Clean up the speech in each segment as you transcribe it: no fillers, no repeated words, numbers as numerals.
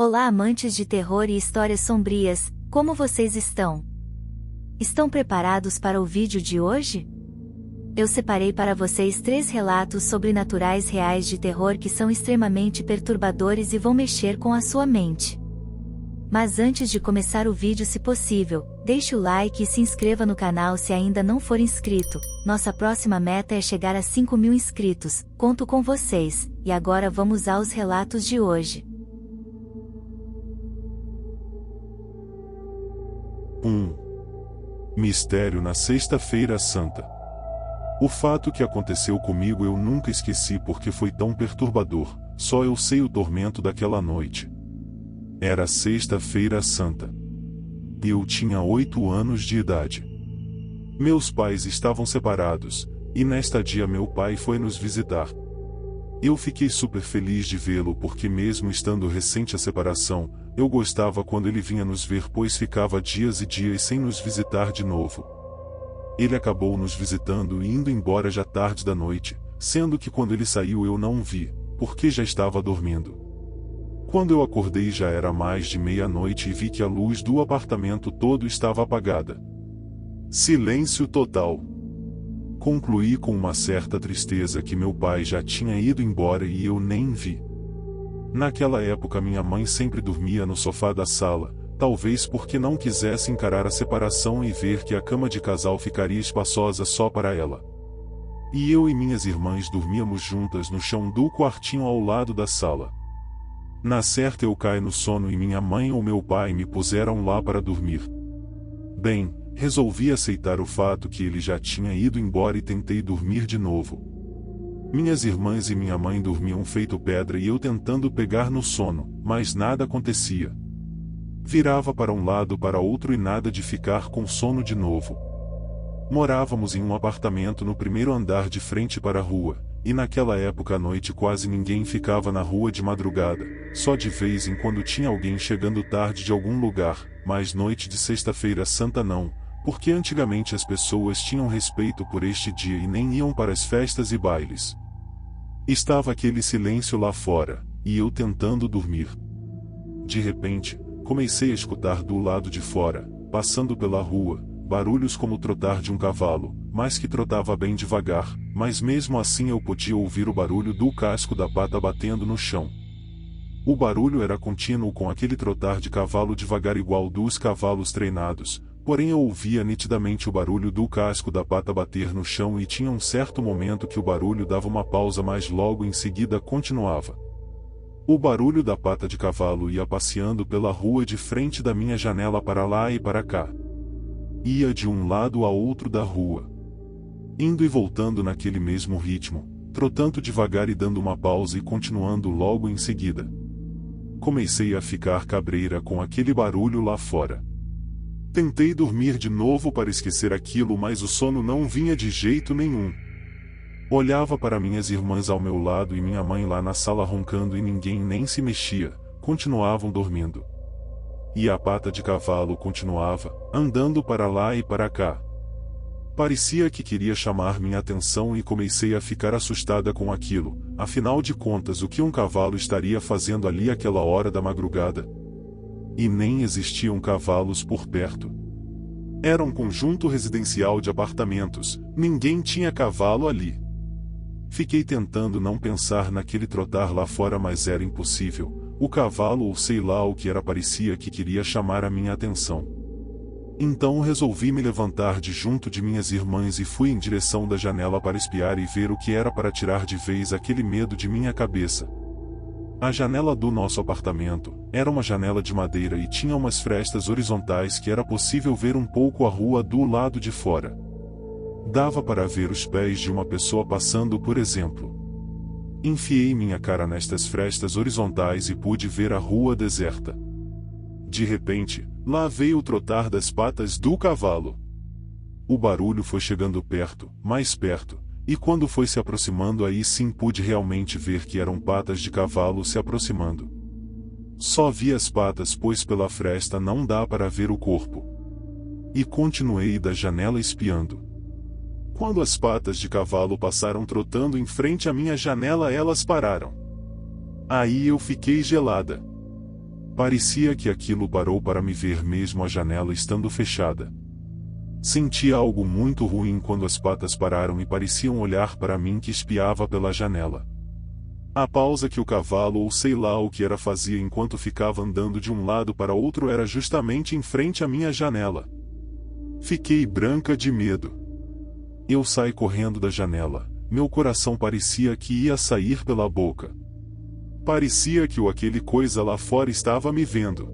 Olá, amantes de terror e histórias sombrias, como vocês estão? Estão preparados para o vídeo de hoje? Eu separei para vocês 3 relatos sobrenaturais reais de terror que são extremamente perturbadores e vão mexer com a sua mente. Mas antes de começar o vídeo, se possível, deixe o like e se inscreva no canal se ainda não for inscrito. Nossa próxima meta é chegar a 5.000 inscritos, conto com vocês, e agora vamos aos relatos de hoje. 1. Mistério na Sexta-feira Santa. O fato que aconteceu comigo eu nunca esqueci porque foi tão perturbador, só eu sei o tormento daquela noite. Era Sexta-feira Santa. Eu tinha 8 anos de idade. Meus pais estavam separados, e nesta dia meu pai foi nos visitar. Eu fiquei super feliz de vê-lo porque mesmo estando recente a separação, eu gostava quando ele vinha nos ver, pois ficava dias e dias sem nos visitar de novo. Ele acabou nos visitando e indo embora já tarde da noite, sendo que quando ele saiu eu não o vi, porque já estava dormindo. Quando eu acordei já era mais de meia-noite e vi que a luz do apartamento todo estava apagada. Silêncio total. Concluí com uma certa tristeza que meu pai já tinha ido embora e eu nem vi. Naquela época minha mãe sempre dormia no sofá da sala, talvez porque não quisesse encarar a separação e ver que a cama de casal ficaria espaçosa só para ela. E eu e minhas irmãs dormíamos juntas no chão do quartinho ao lado da sala. Na certa eu caí no sono e minha mãe ou meu pai me puseram lá para dormir. Bem, resolvi aceitar o fato que ele já tinha ido embora e tentei dormir de novo. Minhas irmãs e minha mãe dormiam feito pedra e eu tentando pegar no sono, mas nada acontecia. Virava para um lado para outro e nada de ficar com sono de novo. Morávamos em um apartamento no primeiro andar de frente para a rua, e naquela época à noite quase ninguém ficava na rua de madrugada, só de vez em quando tinha alguém chegando tarde de algum lugar, mas noite de Sexta-feira Santa não, porque antigamente as pessoas tinham respeito por este dia e nem iam para as festas e bailes. Estava aquele silêncio lá fora, e eu tentando dormir. De repente, comecei a escutar do lado de fora, passando pela rua, barulhos como o trotar de um cavalo, mas que trotava bem devagar, mas mesmo assim eu podia ouvir o barulho do casco da pata batendo no chão. O barulho era contínuo com aquele trotar de cavalo devagar igual dos cavalos treinados, porém eu ouvia nitidamente o barulho do casco da pata bater no chão e tinha um certo momento que o barulho dava uma pausa mas logo em seguida continuava. O barulho da pata de cavalo ia passeando pela rua de frente da minha janela para lá e para cá. Ia de um lado a outro da rua, indo e voltando naquele mesmo ritmo, trotando devagar e dando uma pausa e continuando logo em seguida. Comecei a ficar cabreira com aquele barulho lá fora. Tentei dormir de novo para esquecer aquilo, mas o sono não vinha de jeito nenhum. Olhava para minhas irmãs ao meu lado e minha mãe lá na sala roncando e ninguém nem se mexia, continuavam dormindo. E a pata de cavalo continuava, andando para lá e para cá. Parecia que queria chamar minha atenção e comecei a ficar assustada com aquilo, afinal de contas o que um cavalo estaria fazendo ali àquela hora da madrugada? E nem existiam cavalos por perto. Era um conjunto residencial de apartamentos, ninguém tinha cavalo ali. Fiquei tentando não pensar naquele trotar lá fora, mas era impossível. O cavalo ou sei lá o que era parecia que queria chamar a minha atenção. Então resolvi me levantar de junto de minhas irmãs e fui em direção da janela para espiar e ver o que era para tirar de vez aquele medo de minha cabeça. A janela do nosso apartamento era uma janela de madeira e tinha umas frestas horizontais que era possível ver um pouco a rua do lado de fora. Dava para ver os pés de uma pessoa passando, por exemplo. Enfiei minha cara nestas frestas horizontais e pude ver a rua deserta. De repente, lá veio o trotar das patas do cavalo. O barulho foi chegando perto, mais perto, e quando foi se aproximando aí sim pude realmente ver que eram patas de cavalo se aproximando. Só vi as patas pois pela fresta não dá para ver o corpo. E continuei da janela espiando. Quando as patas de cavalo passaram trotando em frente à minha janela, elas pararam. Aí eu fiquei gelada. Parecia que aquilo parou para me ver mesmo a janela estando fechada. Senti algo muito ruim quando as patas pararam e pareciam olhar para mim que espiava pela janela. A pausa que o cavalo ou sei lá o que era fazia enquanto ficava andando de um lado para outro era justamente em frente à minha janela. Fiquei branca de medo. Eu saí correndo da janela, meu coração parecia que ia sair pela boca. Parecia que aquele coisa lá fora estava me vendo.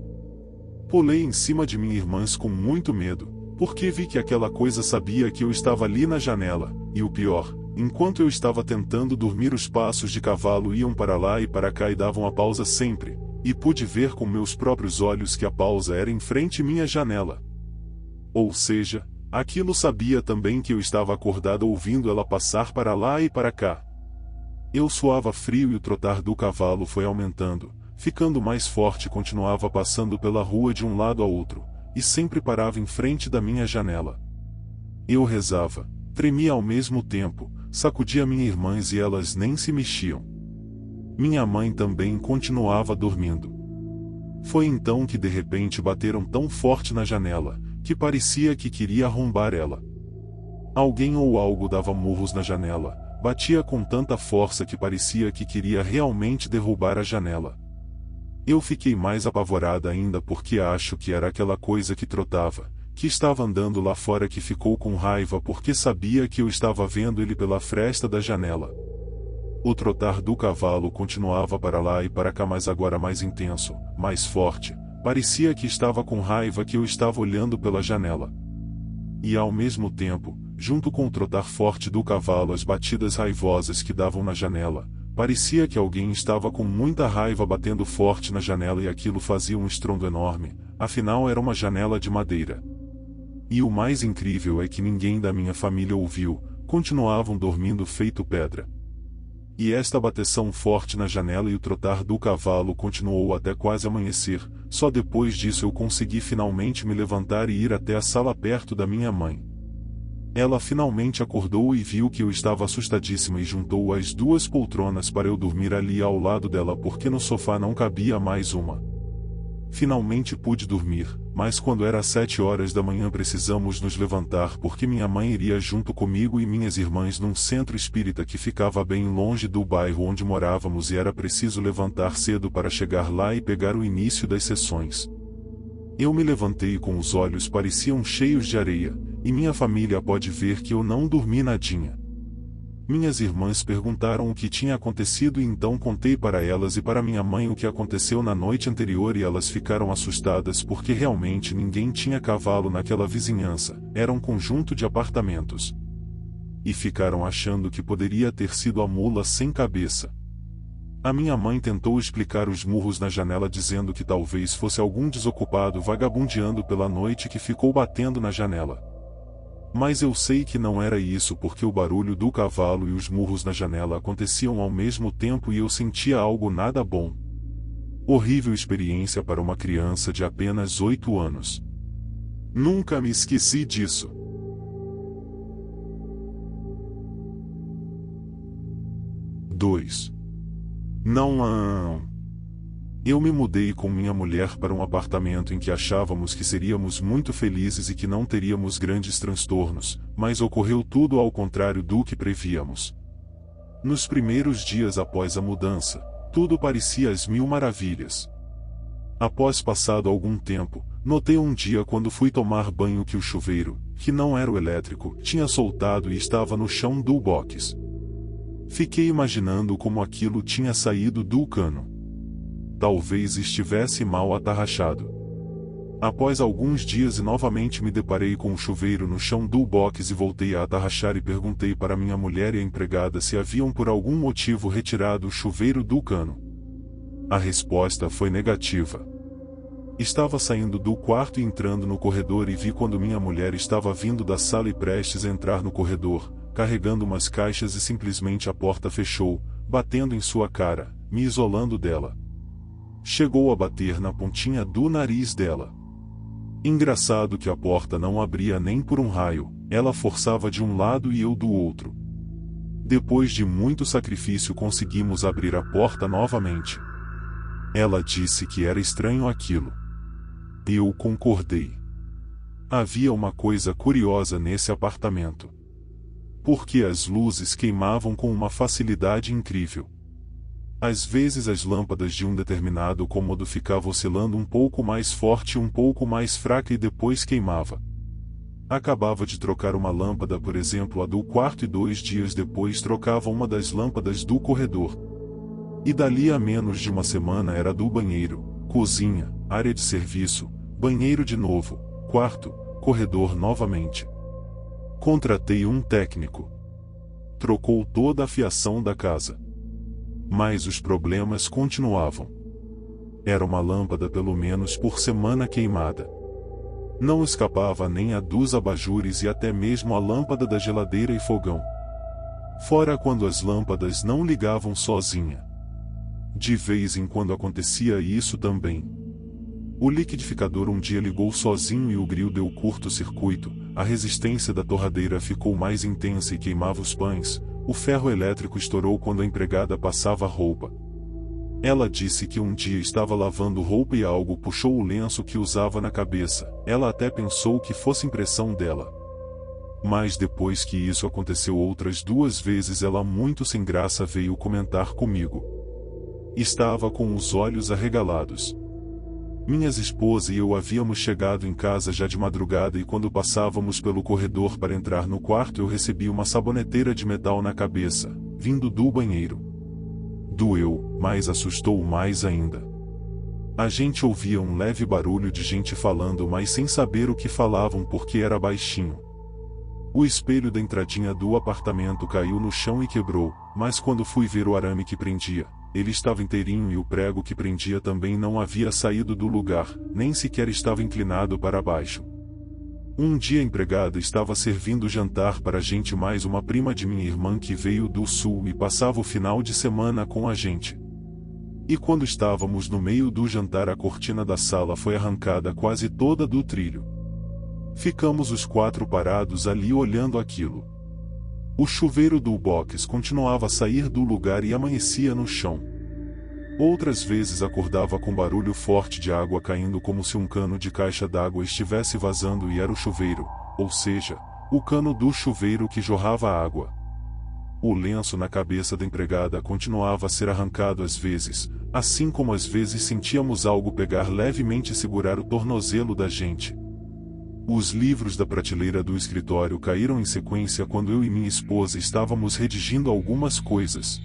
Pulei em cima de minha irmã com muito medo, porque vi que aquela coisa sabia que eu estava ali na janela, e o pior, enquanto eu estava tentando dormir os passos de cavalo iam para lá e para cá e davam a pausa sempre, e pude ver com meus próprios olhos que a pausa era em frente à minha janela. Ou seja, aquilo sabia também que eu estava acordada ouvindo ela passar para lá e para cá. Eu suava frio e o trotar do cavalo foi aumentando, ficando mais forte e continuava passando pela rua de um lado a outro, e sempre parava em frente da minha janela. Eu rezava, tremia ao mesmo tempo, sacudia minhas irmãs e elas nem se mexiam. Minha mãe também continuava dormindo. Foi então que de repente bateram tão forte na janela, que parecia que queria arrombar ela. Alguém ou algo dava murros na janela, batia com tanta força que parecia que queria realmente derrubar a janela. Eu fiquei mais apavorada ainda porque acho que era aquela coisa que trotava, que estava andando lá fora que ficou com raiva porque sabia que eu estava vendo ele pela fresta da janela. O trotar do cavalo continuava para lá e para cá, mas agora mais intenso, mais forte, parecia que estava com raiva que eu estava olhando pela janela. E ao mesmo tempo, junto com o trotar forte do cavalo, as batidas raivosas que davam na janela, parecia que alguém estava com muita raiva batendo forte na janela e aquilo fazia um estrondo enorme, afinal era uma janela de madeira. E o mais incrível é que ninguém da minha família ouviu, continuavam dormindo feito pedra. E esta bateção forte na janela e o trotar do cavalo continuou até quase amanhecer, só depois disso eu consegui finalmente me levantar e ir até a sala perto da minha mãe. Ela finalmente acordou e viu que eu estava assustadíssima e juntou as duas poltronas para eu dormir ali ao lado dela porque no sofá não cabia mais uma. Finalmente pude dormir, mas quando era 7 horas da manhã precisamos nos levantar porque minha mãe iria junto comigo e minhas irmãs num centro espírita que ficava bem longe do bairro onde morávamos e era preciso levantar cedo para chegar lá e pegar o início das sessões. Eu me levantei e com os olhos pareciam cheios de areia, e minha família pode ver que eu não dormi nadinha. Minhas irmãs perguntaram o que tinha acontecido e então contei para elas e para minha mãe o que aconteceu na noite anterior e elas ficaram assustadas porque realmente ninguém tinha cavalo naquela vizinhança, era um conjunto de apartamentos. E ficaram achando que poderia ter sido a mula sem cabeça. A minha mãe tentou explicar os murros na janela dizendo que talvez fosse algum desocupado vagabundeando pela noite que ficou batendo na janela. Mas eu sei que não era isso porque o barulho do cavalo e os murros na janela aconteciam ao mesmo tempo e eu sentia algo nada bom. Horrível experiência para uma criança de apenas 8 anos. Nunca me esqueci disso. Não. Eu me mudei com minha mulher para um apartamento em que achávamos que seríamos muito felizes e que não teríamos grandes transtornos, mas ocorreu tudo ao contrário do que prevíamos. Nos primeiros dias após a mudança, tudo parecia às mil maravilhas. Após passado algum tempo, notei um dia quando fui tomar banho que o chuveiro, que não era o elétrico, tinha soltado e estava no chão do box. Fiquei imaginando como aquilo tinha saído do cano. Talvez estivesse mal atarrachado. Após alguns dias e novamente me deparei com um chuveiro no chão do box e voltei a atarrachar e perguntei para minha mulher e a empregada se haviam por algum motivo retirado o chuveiro do cano. A resposta foi negativa. Estava saindo do quarto e entrando no corredor e vi quando minha mulher estava vindo da sala e prestes a entrar no corredor, carregando umas caixas e simplesmente a porta fechou, batendo em sua cara, me isolando dela. Chegou a bater na pontinha do nariz dela. Engraçado que a porta não abria nem por um raio, ela forçava de um lado e eu do outro. Depois de muito sacrifício conseguimos abrir a porta novamente. Ela disse que era estranho aquilo. Eu concordei. Havia uma coisa curiosa nesse apartamento. Porque as luzes queimavam com uma facilidade incrível. Às vezes as lâmpadas de um determinado cômodo ficavam oscilando um pouco mais forte e um pouco mais fraca e depois queimava. Acabava de trocar uma lâmpada, por exemplo, a do quarto, e 2 dias depois trocava uma das lâmpadas do corredor. E dali a menos de uma semana era do banheiro, cozinha, área de serviço, banheiro de novo, quarto, corredor novamente. Contratei um técnico. Trocou toda a fiação da casa. Mas os problemas continuavam. Era uma lâmpada pelo menos por semana queimada. Não escapava nem a dos abajures e até mesmo a lâmpada da geladeira e fogão. Fora quando as lâmpadas não ligavam sozinha. De vez em quando acontecia isso também. O liquidificador um dia ligou sozinho e o grill deu curto-circuito, a resistência da torradeira ficou mais intensa e queimava os pães, o ferro elétrico estourou quando a empregada passava roupa. Ela disse que um dia estava lavando roupa e algo puxou o lenço que usava na cabeça. Ela até pensou que fosse impressão dela. Mas depois que isso aconteceu outras 2 vezes, ela muito sem graça veio comentar comigo. Estava com os olhos arregalados. Minha esposa e eu havíamos chegado em casa já de madrugada e quando passávamos pelo corredor para entrar no quarto eu recebi uma saboneteira de metal na cabeça, vindo do banheiro. Doeu, mas assustou mais ainda. A gente ouvia um leve barulho de gente falando, mas sem saber o que falavam porque era baixinho. O espelho da entradinha do apartamento caiu no chão e quebrou, mas quando fui ver o arame que prendia, ele estava inteirinho e o prego que prendia também não havia saído do lugar, nem sequer estava inclinado para baixo. Um dia a empregada estava servindo jantar para a gente mais uma prima de minha irmã que veio do sul e passava o final de semana com a gente. E quando estávamos no meio do jantar a cortina da sala foi arrancada quase toda do trilho. Ficamos os 4 parados ali olhando aquilo. O chuveiro do box continuava a sair do lugar e amanhecia no chão. Outras vezes acordava com barulho forte de água caindo como se um cano de caixa d'água estivesse vazando e era o chuveiro, ou seja, o cano do chuveiro que jorrava água. O lenço na cabeça da empregada continuava a ser arrancado às vezes, assim como às vezes sentíamos algo pegar levemente e segurar o tornozelo da gente. Os livros da prateleira do escritório caíram em sequência quando eu e minha esposa estávamos redigindo algumas coisas.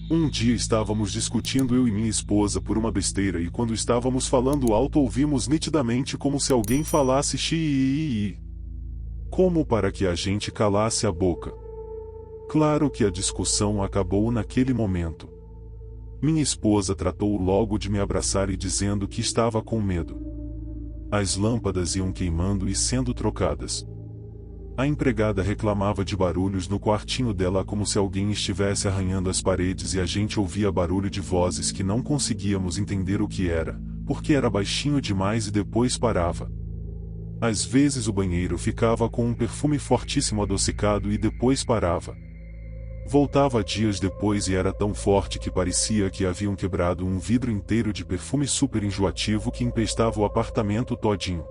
Um dia estávamos discutindo eu e minha esposa por uma besteira e quando estávamos falando alto ouvimos nitidamente como se alguém falasse xiii. Como para que a gente calasse a boca. Claro que a discussão acabou naquele momento. Minha esposa tratou logo de me abraçar e dizendo que estava com medo. As lâmpadas iam queimando e sendo trocadas. A empregada reclamava de barulhos no quartinho dela como se alguém estivesse arranhando as paredes e a gente ouvia barulho de vozes que não conseguíamos entender o que era, porque era baixinho demais e depois parava. Às vezes o banheiro ficava com um perfume fortíssimo adocicado e depois parava. Voltava dias depois e era tão forte que parecia que haviam quebrado um vidro inteiro de perfume super enjoativo que empestava o apartamento todinho.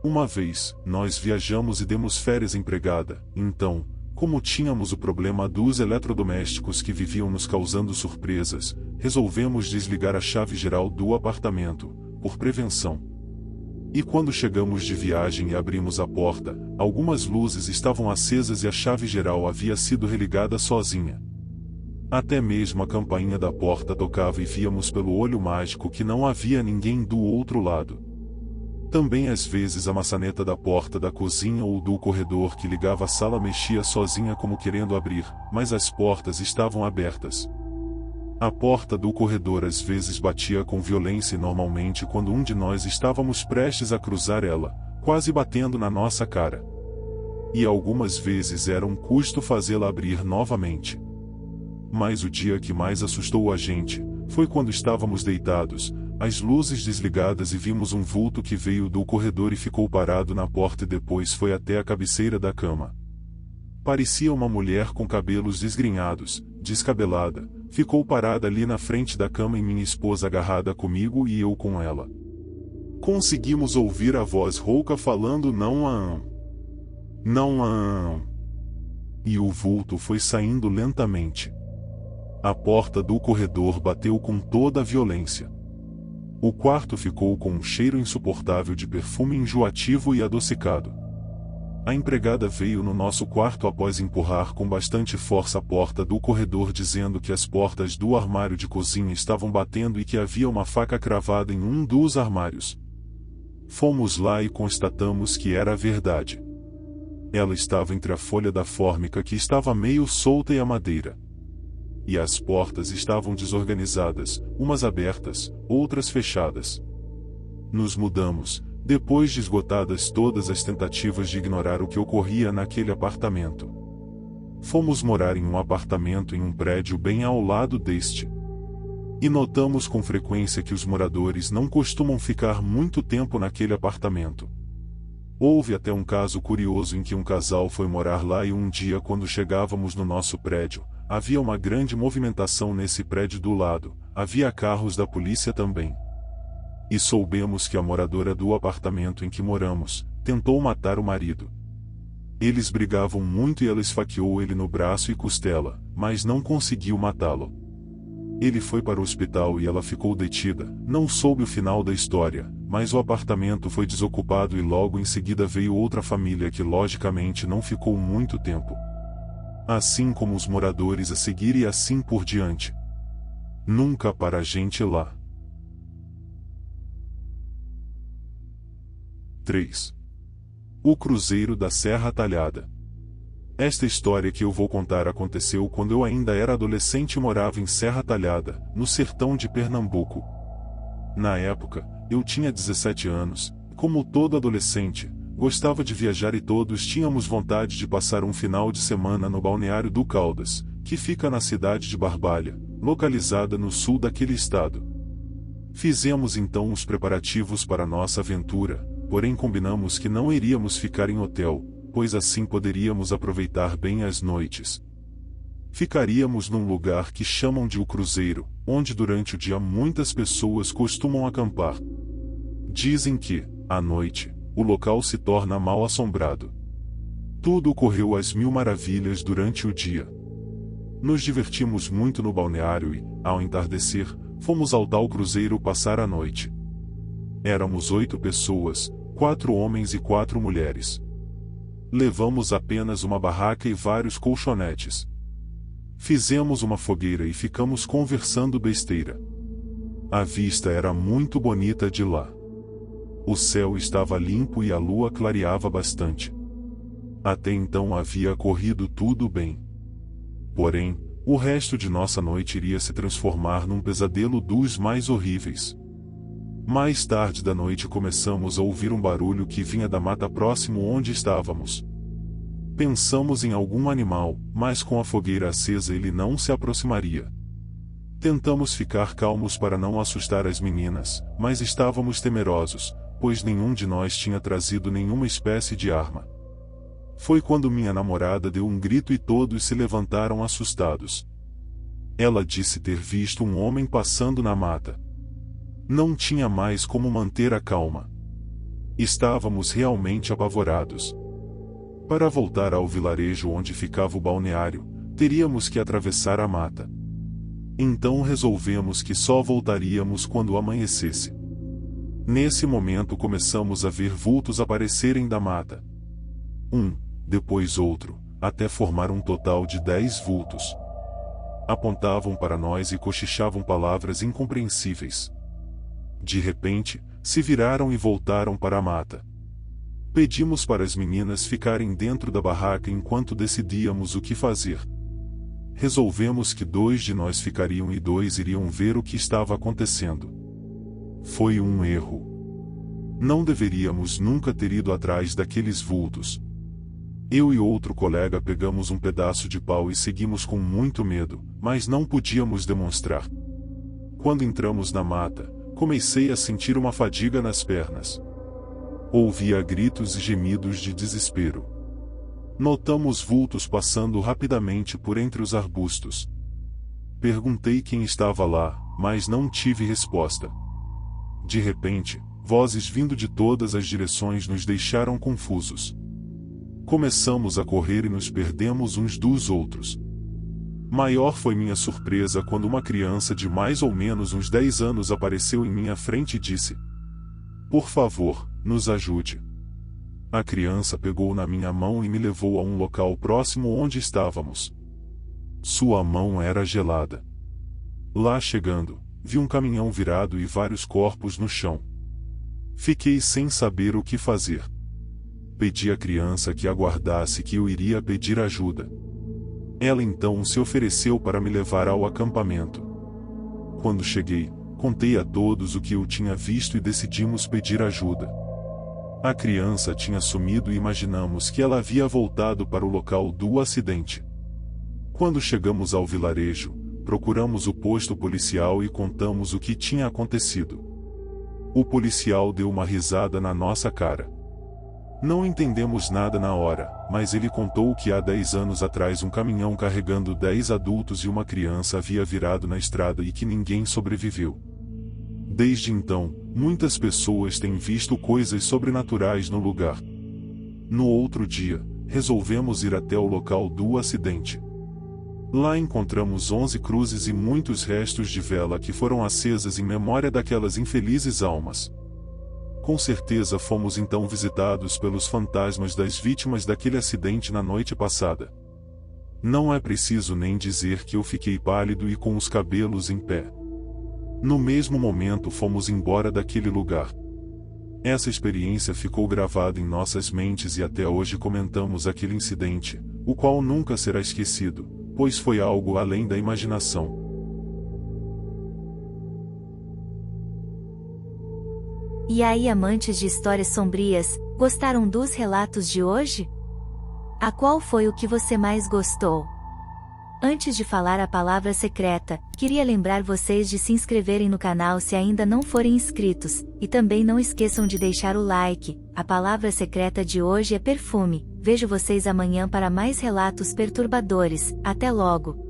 Uma vez, nós viajamos e demos férias à empregada, então, como tínhamos o problema dos eletrodomésticos que viviam nos causando surpresas, resolvemos desligar a chave geral do apartamento, por prevenção. E quando chegamos de viagem e abrimos a porta, algumas luzes estavam acesas e a chave geral havia sido religada sozinha. Até mesmo a campainha da porta tocava e víamos pelo olho mágico que não havia ninguém do outro lado. Também às vezes a maçaneta da porta da cozinha ou do corredor que ligava à sala mexia sozinha como querendo abrir, mas as portas estavam abertas. A porta do corredor às vezes batia com violência e normalmente quando um de nós estávamos prestes a cruzar ela, quase batendo na nossa cara. E algumas vezes era um custo fazê-la abrir novamente. Mas o dia que mais assustou a gente, foi quando estávamos deitados, as luzes desligadas e vimos um vulto que veio do corredor e ficou parado na porta e depois foi até a cabeceira da cama. Parecia uma mulher com cabelos desgrenhados, descabelada, Ficou parada ali na frente da cama e minha esposa agarrada comigo e eu com ela. Conseguimos ouvir a voz rouca falando não a não a e o vulto foi saindo lentamente. A porta do corredor bateu com toda a violência. O quarto ficou com um cheiro insuportável de perfume enjoativo e adocicado. A empregada veio no nosso quarto após empurrar com bastante força a porta do corredor dizendo que as portas do armário de cozinha estavam batendo e que havia uma faca cravada em um dos armários. Fomos lá e constatamos que era verdade. Ela estava entre a folha da fórmica que estava meio solta e a madeira. E as portas estavam desorganizadas, umas abertas, outras fechadas. Nos mudamos, depois de esgotadas todas as tentativas de ignorar o que ocorria naquele apartamento. Fomos morar em um apartamento em um prédio bem ao lado deste. E notamos com frequência que os moradores não costumam ficar muito tempo naquele apartamento. Houve até um caso curioso em que um casal foi morar lá e um dia quando chegávamos no nosso prédio, havia uma grande movimentação nesse prédio do lado, havia carros da polícia também. E soubemos que a moradora do apartamento em que moramos, tentou matar o marido. Eles brigavam muito e ela esfaqueou ele no braço e costela, mas não conseguiu matá-lo. Ele foi para o hospital e ela ficou detida, não soube o final da história, mas o apartamento foi desocupado e logo em seguida veio outra família que logicamente não ficou muito tempo. Assim como os moradores a seguir e assim por diante. Nunca para a gente lá. 3. O Cruzeiro da Serra Talhada. Esta história que eu vou contar aconteceu quando eu ainda era adolescente e morava em Serra Talhada, no sertão de Pernambuco. Na época, eu tinha 17 anos, e como todo adolescente, gostava de viajar e todos tínhamos vontade de passar um final de semana no balneário do Caldas, que fica na cidade de Barbalha, localizada no sul daquele estado. Fizemos então os preparativos para nossa aventura, porém combinamos que não iríamos ficar em hotel, pois assim poderíamos aproveitar bem as noites. Ficaríamos num lugar que chamam de o Cruzeiro, onde durante o dia muitas pessoas costumam acampar. Dizem que, à noite, o local se torna mal assombrado. Tudo ocorreu às mil maravilhas durante o dia. Nos divertimos muito no balneário e, ao entardecer, fomos ao tal cruzeiro passar a noite. Éramos 8 pessoas, 4 homens e 4 mulheres. Levamos apenas uma barraca e vários colchonetes. Fizemos uma fogueira e ficamos conversando besteira. A vista era muito bonita de lá. O céu estava limpo e a lua clareava bastante. Até então havia corrido tudo bem. Porém, o resto de nossa noite iria se transformar num pesadelo dos mais horríveis. Mais tarde da noite começamos a ouvir um barulho que vinha da mata próximo onde estávamos. Pensamos em algum animal, mas com a fogueira acesa ele não se aproximaria. Tentamos ficar calmos para não assustar as meninas, mas estávamos temerosos, pois nenhum de nós tinha trazido nenhuma espécie de arma. Foi quando minha namorada deu um grito e todos se levantaram assustados. Ela disse ter visto um homem passando na mata. Não tinha mais como manter a calma. Estávamos realmente apavorados. Para voltar ao vilarejo onde ficava o balneário, teríamos que atravessar a mata. Então resolvemos que só voltaríamos quando amanhecesse. Nesse momento começamos a ver vultos aparecerem da mata. Um, depois outro, até formar um total de 10 vultos. Apontavam para nós e cochichavam palavras incompreensíveis. De repente, se viraram e voltaram para a mata. Pedimos para as meninas ficarem dentro da barraca enquanto decidíamos o que fazer. Resolvemos que 2 de nós ficariam e 2 iriam ver o que estava acontecendo. Foi um erro. Não deveríamos nunca ter ido atrás daqueles vultos. Eu e outro colega pegamos um pedaço de pau e seguimos com muito medo, mas não podíamos demonstrar. Quando entramos na mata, comecei a sentir uma fadiga nas pernas. Ouvia gritos e gemidos de desespero. Notamos vultos passando rapidamente por entre os arbustos. Perguntei quem estava lá, mas não tive resposta. De repente, vozes vindo de todas as direções nos deixaram confusos. Começamos a correr e nos perdemos uns dos outros. Maior foi minha surpresa quando uma criança de mais ou menos uns 10 anos apareceu em minha frente e disse: "Por favor, nos ajude." A criança pegou na minha mão e me levou a um local próximo onde estávamos. Sua mão era gelada. Lá chegando, vi um caminhão virado e vários corpos no chão. Fiquei sem saber o que fazer. Pedi à criança que aguardasse que eu iria pedir ajuda. Ela então se ofereceu para me levar ao acampamento. Quando cheguei, contei a todos o que eu tinha visto e decidimos pedir ajuda. A criança tinha sumido e imaginamos que ela havia voltado para o local do acidente. Quando chegamos ao vilarejo, procuramos o posto policial e contamos o que tinha acontecido. O policial deu uma risada na nossa cara. Não entendemos nada na hora, mas ele contou que há 10 anos atrás um caminhão carregando 10 adultos e uma criança havia virado na estrada e que ninguém sobreviveu. Desde então, muitas pessoas têm visto coisas sobrenaturais no lugar. No outro dia, resolvemos ir até o local do acidente. Lá encontramos 11 cruzes e muitos restos de vela que foram acesas em memória daquelas infelizes almas. Com certeza fomos então visitados pelos fantasmas das vítimas daquele acidente na noite passada. Não é preciso nem dizer que eu fiquei pálido e com os cabelos em pé. No mesmo momento fomos embora daquele lugar. Essa experiência ficou gravada em nossas mentes e até hoje comentamos aquele incidente, o qual nunca será esquecido, pois foi algo além da imaginação. E aí, amantes de histórias sombrias, gostaram dos relatos de hoje? A qual foi o que você mais gostou? Antes de falar a palavra secreta, queria lembrar vocês de se inscreverem no canal se ainda não forem inscritos, e também não esqueçam de deixar o like. A palavra secreta de hoje é perfume. Vejo vocês amanhã para mais relatos perturbadores. Até logo!